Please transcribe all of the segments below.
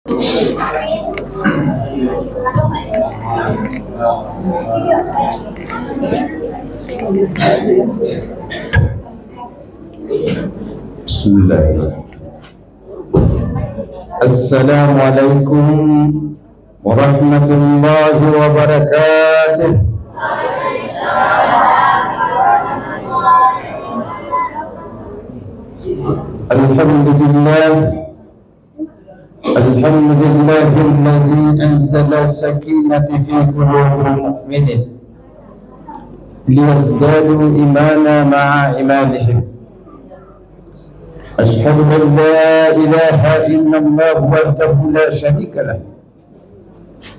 Bismillahirrahmanirrahim. Assalamualaikum warahmatullahi wabarakatuh. Alhamdulillah, alhamdulillahillazi anzala sakinata fi qulubil mu'minin liyazdadu imana ma'a imanihim. Asyhadu an la ilaha illallah wahdahu la syarika lah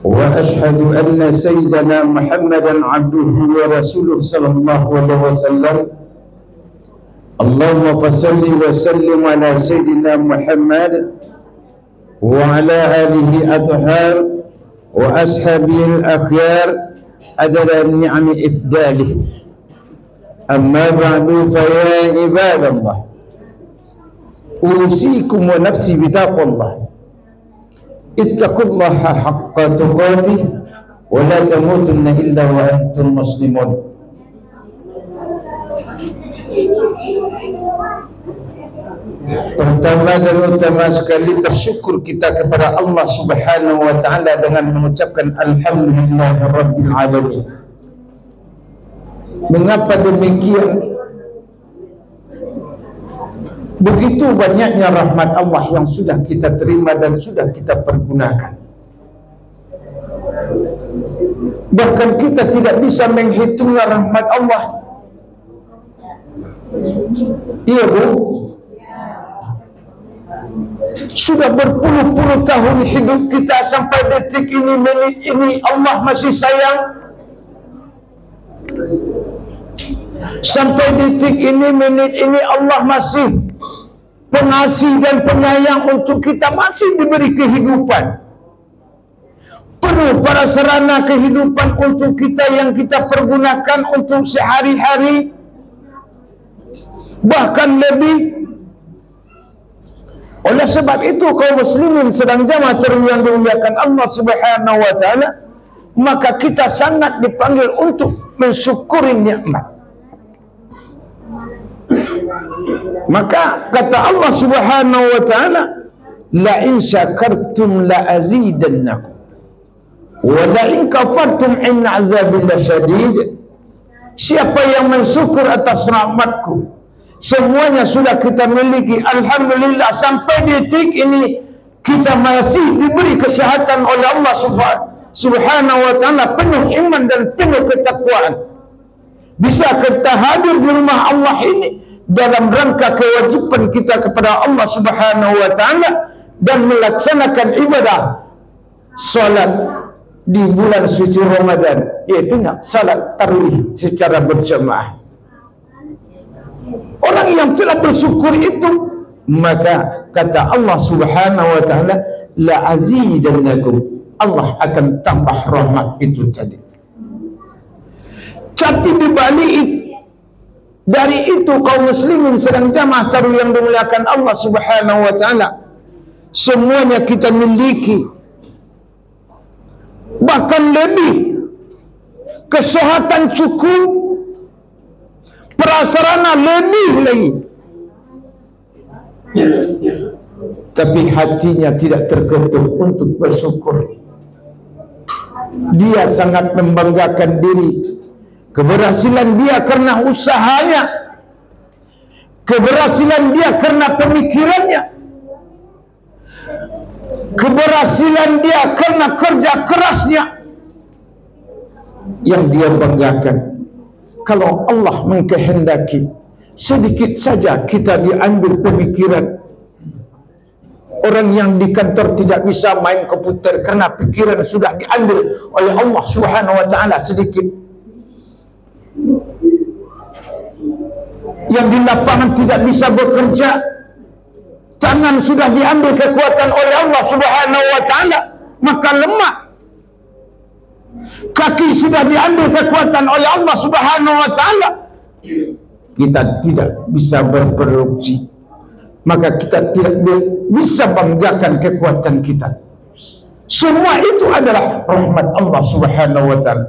wa asyhadu anna sayyidana Muhammadan abduhu wa rasuluh sallallahu alaihi wasallam. Allahumma fassalli wa sallim ala sayyidina Muhammad wa ala alihi athhar wa ashabihi al-akhyar adada ni'ami ifdalih. Amma ba'du fa ya ibadallah, usikum wa nafsi bitaqwallah. Ittaqullaha haqqa tuqatih wa la tamutunna illa wa antum muslimun. Pertama dan utama sekali bersyukur kita kepada Allah Subhanahu wa taala dengan mengucapkan alhamdulillahirabbil alamin. Mengapa demikian? Begitu banyaknya rahmat Allah yang sudah kita terima dan sudah kita pergunakan. Bahkan kita tidak bisa menghitung rahmat Allah. Iya, Bu. Sudah berpuluh-puluh tahun hidup kita sampai detik ini, menit ini, Allah masih sayang. Sampai detik ini, menit ini, Allah masih pengasih dan penyayang untuk kita, masih diberi kehidupan. Penuh para sarana kehidupan untuk kita yang kita pergunakan untuk sehari-hari. Bahkan lebih. Oleh sebab itu kaum muslimin sedang jamaah tarawih yang dimuliakan Allah Subhanahu wa taala, maka kita sangat dipanggil untuk mensyukuri nikmat. Maka kata Allah Subhanahu wa taala, la in syakartum la azidannakum wa la in kafartum inna azabi lasyadid. Siapa yang mensyukur atas rahmatku, semuanya sudah kita miliki, alhamdulillah. Sampai detik ini kita masih diberi kesehatan oleh Allah Subhanahu wa taala, penuh iman dan penuh ketakwaan. Bisa kita hadir di rumah Allah ini dalam rangka kewajiban kita kepada Allah Subhanahu wa taala dan melaksanakan ibadah salat di bulan suci Ramadan, yaitu salat tarawih secara berjamaah. Orang yang telah bersyukur itu, maka kata Allah Subhanahu wa taala, la azidannakum, Allah akan tambah rahmat itu tadi. Tapi dibalik itu, dari itu kaum muslimin sedang jamaah tarawih yang dimuliakan Allah Subhanahu wa taala, semuanya kita miliki, bahkan lebih. Kesehatan cukup, prasarana lebih lagi, tapi hatinya tidak terketuk untuk bersyukur. Dia sangat membanggakan diri. Keberhasilan dia karena usahanya, keberhasilan dia karena pemikirannya, keberhasilan dia karena kerja kerasnya. Yang dia banggakan, kalau Allah mengkehendaki, sedikit saja kita diambil pemikiran. Orang yang di kantor tidak bisa main komputer karena pikiran sudah diambil oleh Allah Subhanahu wa taala sedikit. Yang di lapangan tidak bisa bekerja, tangan sudah diambil kekuatan oleh Allah Subhanahu wa taala, maka lemah. Kaki sudah diambil kekuatan oleh Allah Subhanahu wa taala, kita tidak bisa berproduksi, maka kita tidak bisa banggakan kekuatan kita. Semua itu adalah rahmat Allah Subhanahu wa ta'ala.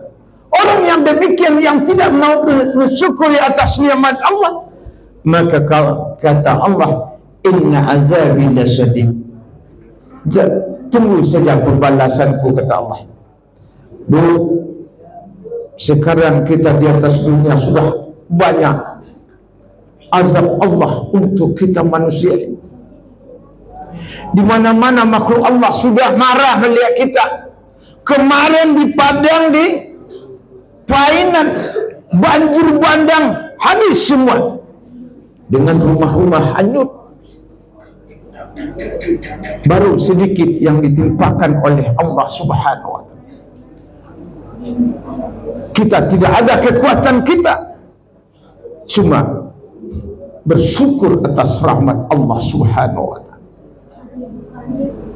Orang yang demikian, yang tidak mau bersyukuri atas nikmat Allah, maka kata Allah, inna azabi lasyadid. Tunggu saja pembalasanku, kata Allah. Bu, sekarang kita di atas dunia sudah banyak azab Allah untuk kita manusia. Di mana-mana makhluk Allah sudah marah melihat kita. Kemarin di Padang, di Painan, banjir bandang, habis semua. Dengan rumah-rumah hanyut. Baru sedikit yang ditimpakan oleh Allah Subhanahu wa ta'ala. Kita tidak ada kekuatan kita, cuma bersyukur atas rahmat Allah Subhanahu wa ta'ala.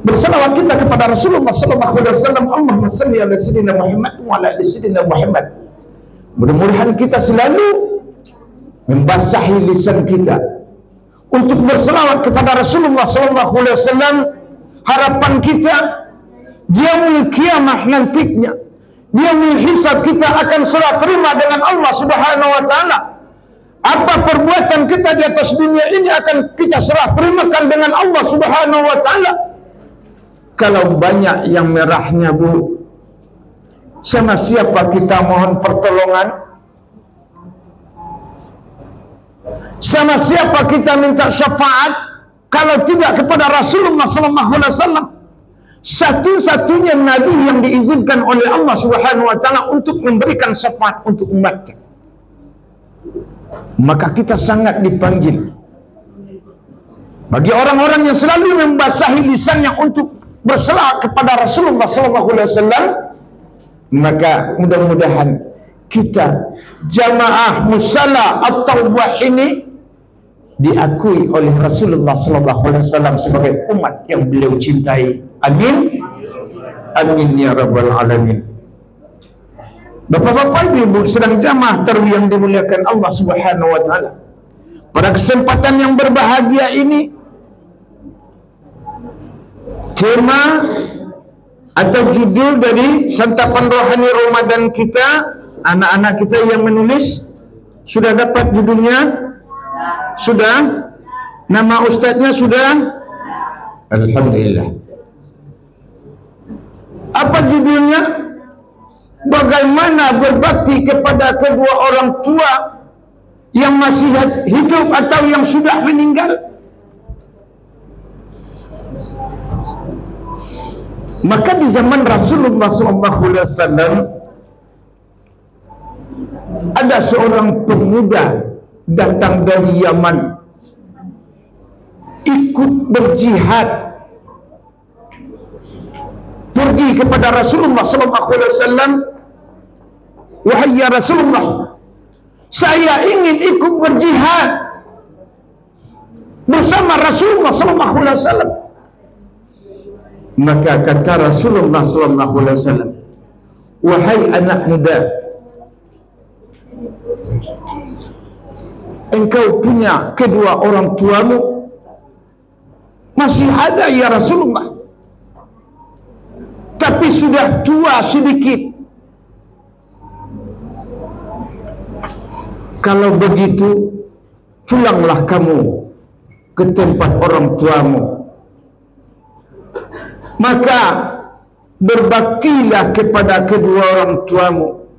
Bersalawat kita kepada Rasulullah sallallahu alaihi wasallam. Allahumma shalli ala sayyidina Muhammad wa ala ali sayyidina Muhammad. Mudah-mudahan kita selalu membasahi lisan kita untuk berselawat kepada Rasulullah sallallahu alaihi wasallam. Harapan kita di yaumul kiamah nantinya, di yaumul hisab, kita akan serah terima dengan Allah Subhanahu wa ta'ala. Apa perbuatan kita di atas dunia ini akan kita serah terimakan dengan Allah Subhanahu wa ta'ala. Kalau banyak yang merahnya, Bu, sama siapa kita mohon pertolongan? Sama siapa kita minta syafaat kalau tidak kepada Rasulullah sallallahu alaihi wasallam? Satu-satunya nabi yang diizinkan oleh Allah Subhanahu wa ta'ala untuk memberikan syafaat untuk umatnya. Maka kita sangat dipanggil. Bagi orang-orang yang selalu membasahi lisannya untuk berselawat kepada Rasulullah sallallahu alaihi wasallam, maka mudah-mudahan kita jamaah musalla at-taubah ini diakui oleh Rasulullah sallallahu alaihi wasallam sebagai umat yang beliau cintai. Amin. Amin ya rabbal alamin. Bapak-bapak, ibu-ibu sedang jamaah tarawih yang dimuliakan Allah Subhanahu wa ta'ala. Pada kesempatan yang berbahagia ini, tema atau judul dari santapan rohani Ramadan kita, anak-anak kita yang menulis sudah dapat judulnya? Sudah? Nama ustadznya sudah? Alhamdulillah. Apa judulnya? Bagaimana berbakti kepada kedua orang tua yang masih hidup atau yang sudah meninggal. Maka di zaman Rasulullah SAW ada seorang pemuda datang dari Yaman, ikut berjihad, pergi kepada Rasulullah SAW. Wahai ya Rasulullah, saya ingin ikut berjihad bersama Rasulullah SAW. Maka kata Rasulullah SAW, wahai anak muda, engkau punya kedua orang tuamu? Masih ada ya Rasulullah, tapi sudah tua sedikit. Kalau begitu, pulanglah kamu ke tempat orang tuamu. Maka berbaktilah kepada kedua orang tuamu,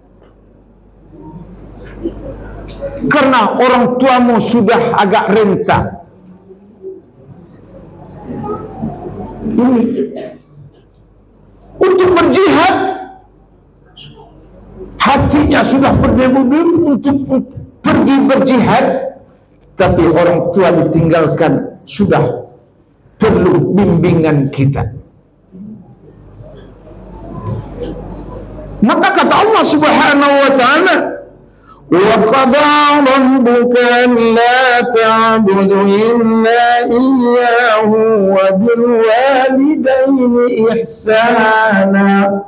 karena orang tuamu sudah agak renta. Ini untuk berjihad, hatinya sudah berdebu-debu untuk pergi berjihad, tapi orang tua ditinggalkan, sudah perlu bimbingan kita. Maka kata Allah Subhanahu wa ta'ala, wa qada rabbuka alla ta'budu illa iyyahu wa bil walidayni ihsana.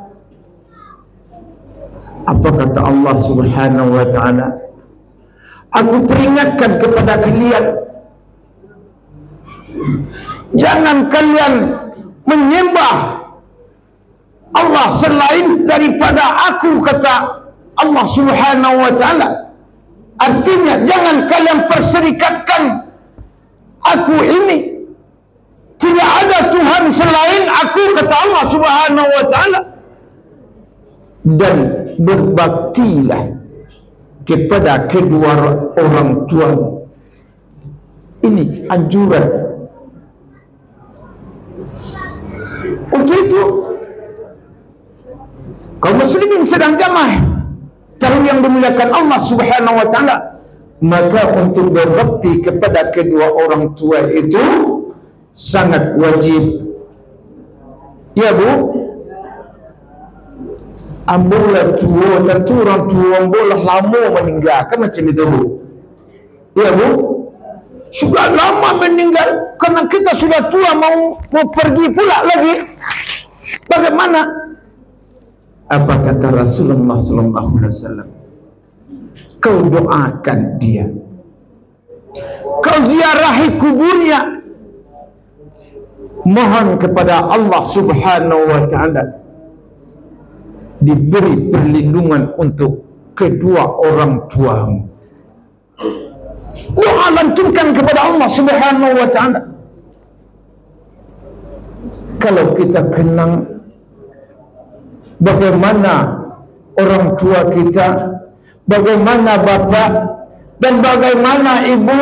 Apa kata Allah Subhanahu wa ta'ala? Aku peringatkan kepada kalian, jangan kalian menyembah Allah selain daripada aku, kata Allah Subhanahu wa ta'ala. Artinya jangan kalian perserikatkan aku ini, tidak ada Tuhan selain aku, kata Allah Subhanahu wa ta'ala. Dan berbaktilah kepada kedua orang tuamu. Ini anjuran. Untuk itu kaum muslimin sedang jamaah tahun yang dimuliakan Allah Subhanahu wa ta'ala, maka untuk berbakti kepada kedua orang tua itu sangat wajib. Ya Bu, ambolah tua, tentu orang tua ambolah lama meninggal, kan macam itu Bu. Ya Bu, sudah lama meninggal karena kita sudah tua, mau pergi pula lagi. Bagaimana? Apa kata Rasulullah sallallahu alaihi wasallam? Kau doakan dia, kau ziarahi kuburnya, mohon kepada Allah Subhanahu wa ta'ala diberi perlindungan untuk kedua orang tuamu. Doa lantunkan kepada Allah Subhanahu wa ta'ala. Kalau kita kenang bagaimana orang tua kita, bagaimana bapak dan bagaimana ibu,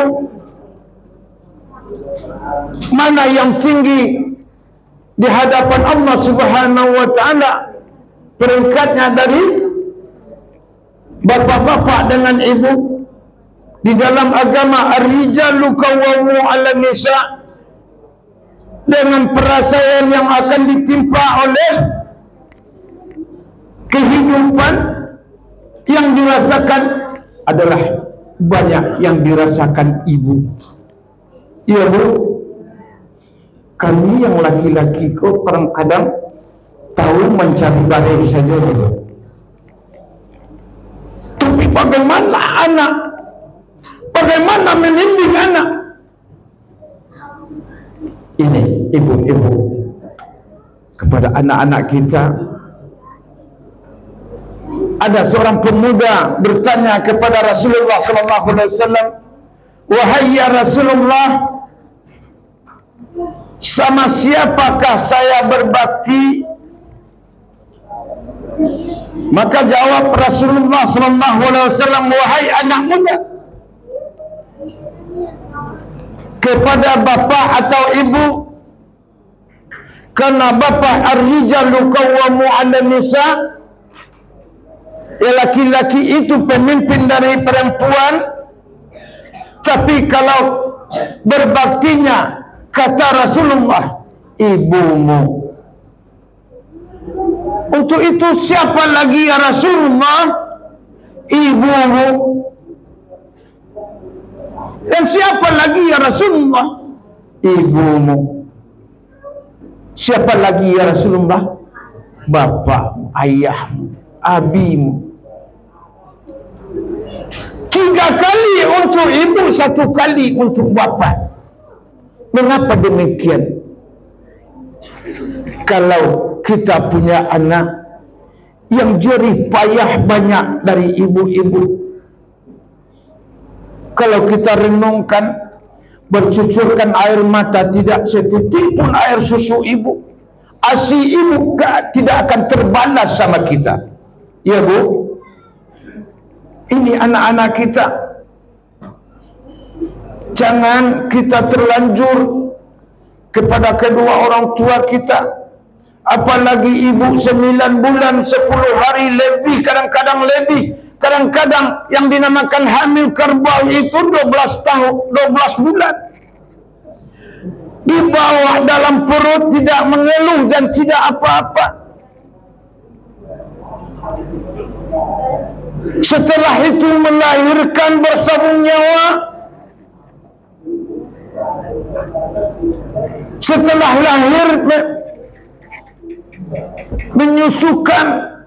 mana yang tinggi di hadapan Allah Subhanahu wa ta'ala peringkatnya dari bapak-bapak dengan ibu. Di dalam agama, ar-rijalu qawwamu 'alan nisa, dengan perasaan yang akan ditimpa oleh kehidupan yang dirasakan adalah banyak yang dirasakan ibu. Ya Bu, kami yang laki-laki kok kadang-kadang tahu mencari badai saja Bu. Tapi bagaimana anak? Bagaimana membimbing anak? Ini ibu-ibu kepada anak-anak kita. Ada seorang pemuda bertanya kepada Rasulullah sallallahu alaihi wasallam, "Wahai ya Rasulullah, sama siapakah saya berbakti?" Maka jawab Rasulullah sallallahu alaihi wasallam, "Wahai anak muda, kepada bapa atau ibu, karena bapa ar-rijalu qawwamu 'alan nisa." Ya, laki-laki itu pemimpin dari perempuan. Tapi kalau berbaktinya, kata Rasulullah, ibumu. Untuk itu siapa lagi ya Rasulullah? Ibumu. Dan siapa lagi ya Rasulullah? Ibumu. Siapa lagi ya Rasulullah? Bapakmu, ayahmu, abimu. 3 kali untuk ibu, 1 kali untuk bapak. Mengapa demikian? Kalau kita punya anak yang jerih payah banyak dari ibu-ibu, kalau kita renungkan, bercucurkan air mata, tidak setitik pun air susu ibu, ASI ibu tidak akan terbalas sama kita. Ya Bu, ini anak-anak kita. Jangan kita terlanjur kepada kedua orang tua kita. Apalagi ibu 9 bulan, 10 hari lebih, kadang-kadang lebih. Kadang-kadang yang dinamakan hamil kerbau itu 12 tahun, 12 bulan. Di bawah dalam perut, tidak mengeluh dan tidak apa-apa. Setelah itu melahirkan bersambung nyawa. Setelah lahir menyusukan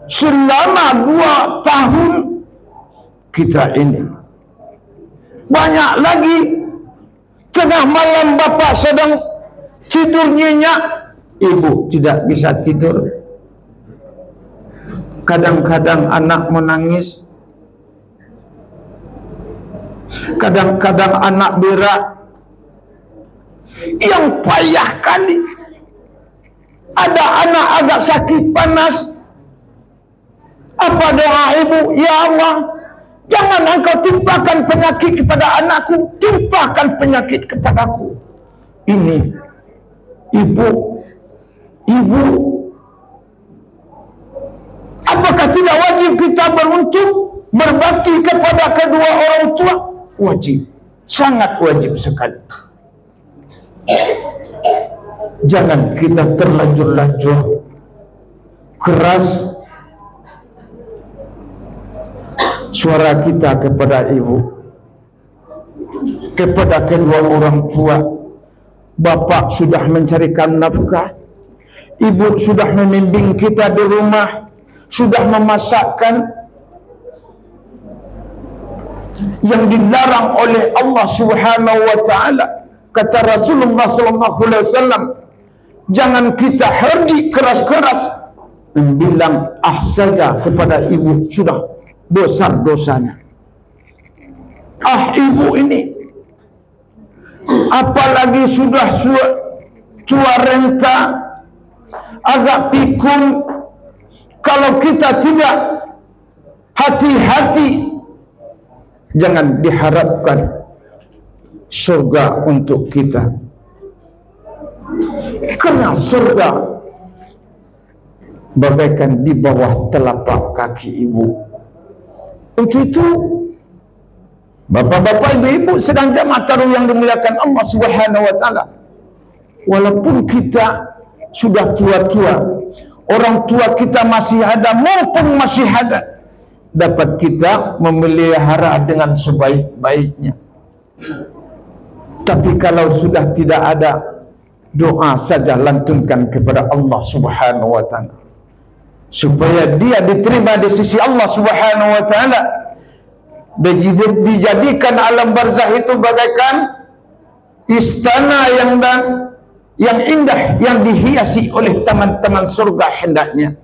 selama 2 tahun kita ini. Banyak lagi, tengah malam bapak sedang tidur nyenyak, ibu tidak bisa tidur. Kadang-kadang anak menangis, kadang-kadang anak berak. Yang payah kali, ada anak agak sakit panas, apa doa ibu? Ya Allah, jangan engkau timpakan penyakit kepada anakku, timpakan penyakit kepadaku. Ini ibu, apakah tidak wajib kita beruntung berbakti kepada kedua orang tua? Wajib, sangat wajib sekali. Jangan kita terlanjur-lanjur keras suara kita kepada ibu, kepada kedua orang tua. Bapak sudah mencarikan nafkah, ibu sudah membimbing kita di rumah, sudah memasakkan. Yang dilarang oleh Allah Subhanahu wa taala, kata Rasulullah sallallahu alaihi wasallam, jangan kita herdi keras-keras membilang saja kepada ibu, sudah besar dosanya. Ibu ini, apalagi sudah tua renta, agak pikun, kalau kita tidak hati-hati, jangan diharapkan surga untuk kita. Karena surga bagaikan di bawah telapak kaki ibu. Untuk itu, bapak-bapak, ibu-ibu sedang jamaah taruh yang dimuliakan Allah Subhanahu wa taala, walaupun kita sudah tua-tua, orang tua kita masih ada maupun masih ada, dapat kita memelihara dengan sebaik-baiknya. Tapi kalau sudah tidak ada, doa saja lantunkan kepada Allah Subhanahu wa taala supaya dia diterima di sisi Allah Subhanahu wa taala, dijadikan alam barzah itu bagaikan istana yang indah, yang dihiasi oleh taman-taman surga hendaknya,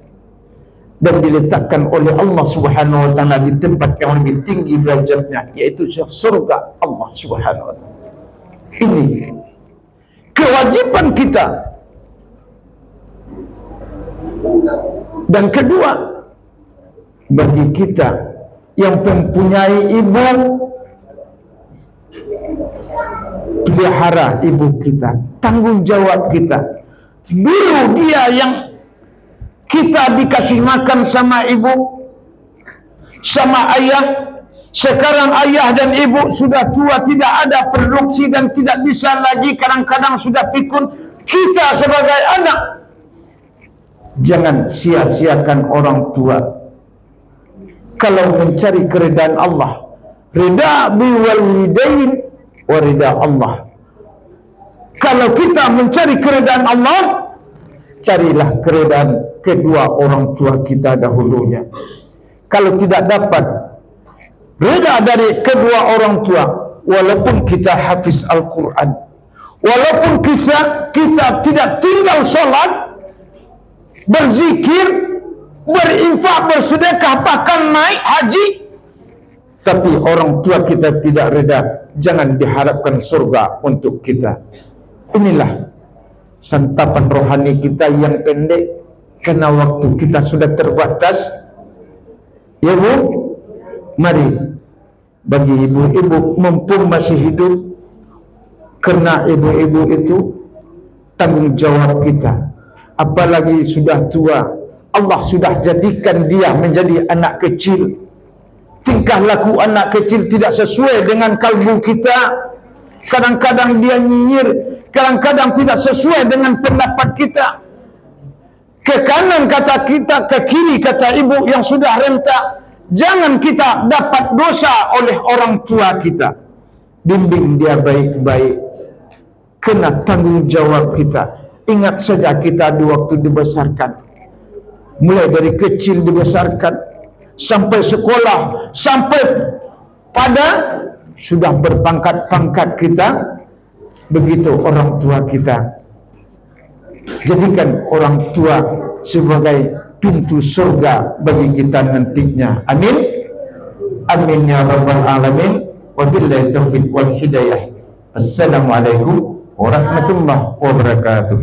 dan diletakkan oleh Allah Subhanahu wa taala di tempat yang lebih tinggi derajatnya, yaitu surga Allah Subhanahu wa taala. Ini kewajiban kita. Dan kedua, bagi kita yang mempunyai ibu, pelihara ibu kita, tanggung jawab kita. Dulu dia yang kita dikasih makan sama ibu, sama ayah. Sekarang ayah dan ibu sudah tua, tidak ada produksi dan tidak bisa lagi, kadang-kadang sudah pikun. Kita sebagai anak, jangan sia-siakan orang tua. Kalau mencari keridaan Allah, rida biwalidain wa rida Allah. Kalau kita mencari keridaan Allah, carilah keridaan kedua orang tua kita dahulunya. Kalau tidak dapat rida dari kedua orang tua, walaupun kita hafiz Al-Quran, walaupun kita tidak tinggal sholat, berzikir, berinfak, bersedekah, bahkan naik haji, tapi orang tua kita tidak reda, jangan diharapkan surga untuk kita. Inilah santapan rohani kita yang pendek, karena waktu kita sudah terbatas. Ya Bu, mari bagi ibu-ibu mumpung masih hidup, karena ibu-ibu itu tanggung jawab kita. Apalagi sudah tua, Allah sudah jadikan dia menjadi anak kecil. Tingkah laku anak kecil tidak sesuai dengan kalbu kita. Kadang-kadang dia nyinyir, kadang-kadang tidak sesuai dengan pendapat kita. Ke kanan kata kita, ke kiri kata ibu yang sudah renta. Jangan kita dapat dosa oleh orang tua kita. Bimbing dia baik-baik. Kena tanggung jawab kita. Ingat saja kita di waktu dibesarkan, mulai dari kecil dibesarkan, sampai sekolah, sampai pada sudah berpangkat-pangkat kita. Begitu orang tua kita. Jadikan orang tua sebagai pintu surga bagi kita nantinya. Amin. Amin ya rabbal alamin. Wabillahi taufiq wal hidayah. Assalamualaikum warahmatullahi wabarakatuh.